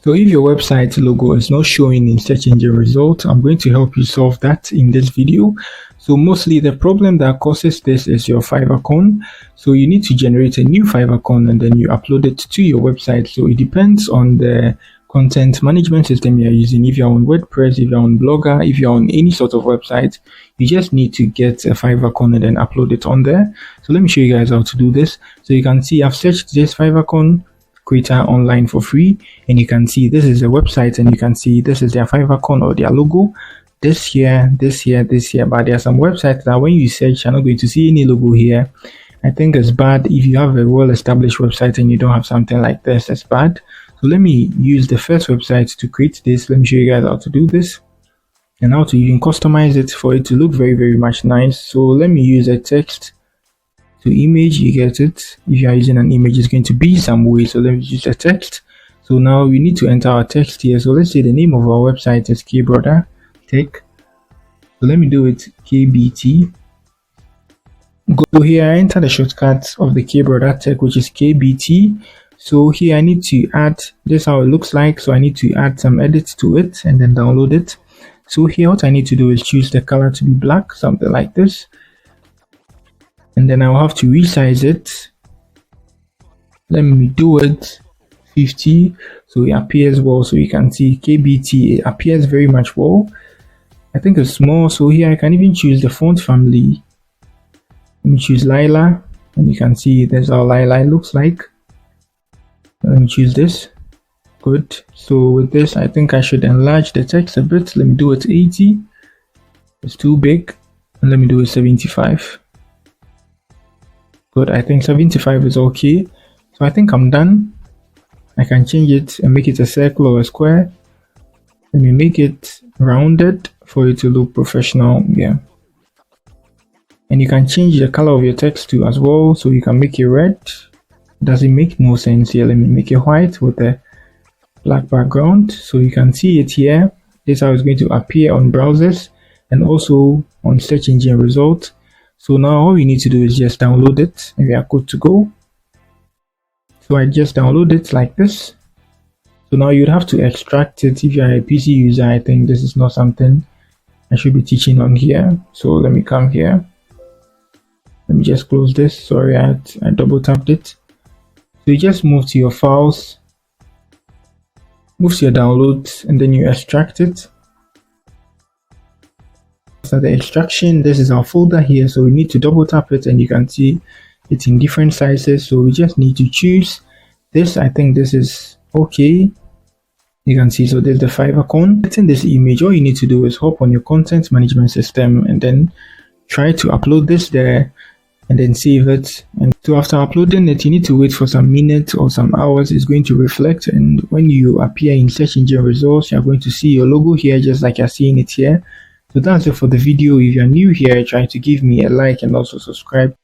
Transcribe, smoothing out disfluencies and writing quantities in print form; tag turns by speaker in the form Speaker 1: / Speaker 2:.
Speaker 1: So if your website logo is not showing in search engine results, I'm going to help you solve that in this video. So mostly the problem that causes this is your Favicon. So you need to generate a new Favicon and then you upload it to your website. So it depends on the content management system you're using. If you're on Wordpress, if you're on Blogger, if you're on any sort of website, you just need to get a Favicon and then upload it on there. So let me show you guys how to do this. So you can see I've searched this Favicon creator online for free, and you can see this is a website, and you can see this is their Favicon or their logo. This here, this here, this here. But there are some websites that when you search, you're not going to see any logo here. I think it's bad. If you have a well-established website and you don't have something like this, it's bad. So let me use the first website to create this. Let me show you guys how to do this and how to even customize it for it to look very much nice. So let me use a text to image. You get it? If you are using an image, it's going to be some way. So let me use a text. So now we need to enter our text here. So let's say the name of our website is KBrother Tech. So let me do it KBT. Go here, enter the shortcut of the KBrother Tech, which is KBT. So here I need to add this, how it looks like. So I need to add some edits to it and then download it. So here what I need to do is choose the color to be black, something like this. And then I'll have to resize it. Let me do it 50 so it appears well. So you can see KBT, it appears very much well. I think it's small, so here I can even choose the font family. Let me choose Lila, and you can see that's how Lila looks like. Let me choose this. Good. So with this, I think I should enlarge the text a bit. Let me do it 80. It's too big. And let me do it 75. Good. I think 75 is okay. So I think I'm done. I can change it and make it a circle or a square. Let me make it rounded for it to look professional. Yeah. And you can change the color of your text too as well. So you can make it red. Does it make no sense here? Let me make it white with a black background. So you can see it here. This is how it's going to appear on browsers and also on search engine results. So now all we need to do is just download it and we are good to go. So I just download it like this. So now you'd have to extract it. If you are a PC user, I think this is not something I should be teaching on here. So let me come here. Let me just close this. Sorry, I double tapped it. So you just move to your files, move to your downloads, and then you extract it. After the extraction, this is our folder here. So we need to double tap it, and you can see it's in different sizes. So we just need to choose this. I think this is okay. You can see, so there's the Favicon. Getting this image, all you need to do is hop on your content management system and then try to upload this there and then save it. And so after uploading it, you need to wait for some minutes or some hours. It's going to reflect, and when you appear in search engine results, you're going to see your logo here just like you're seeing it here. So that's it for the video. If you're new here, try to give me a like and also subscribe.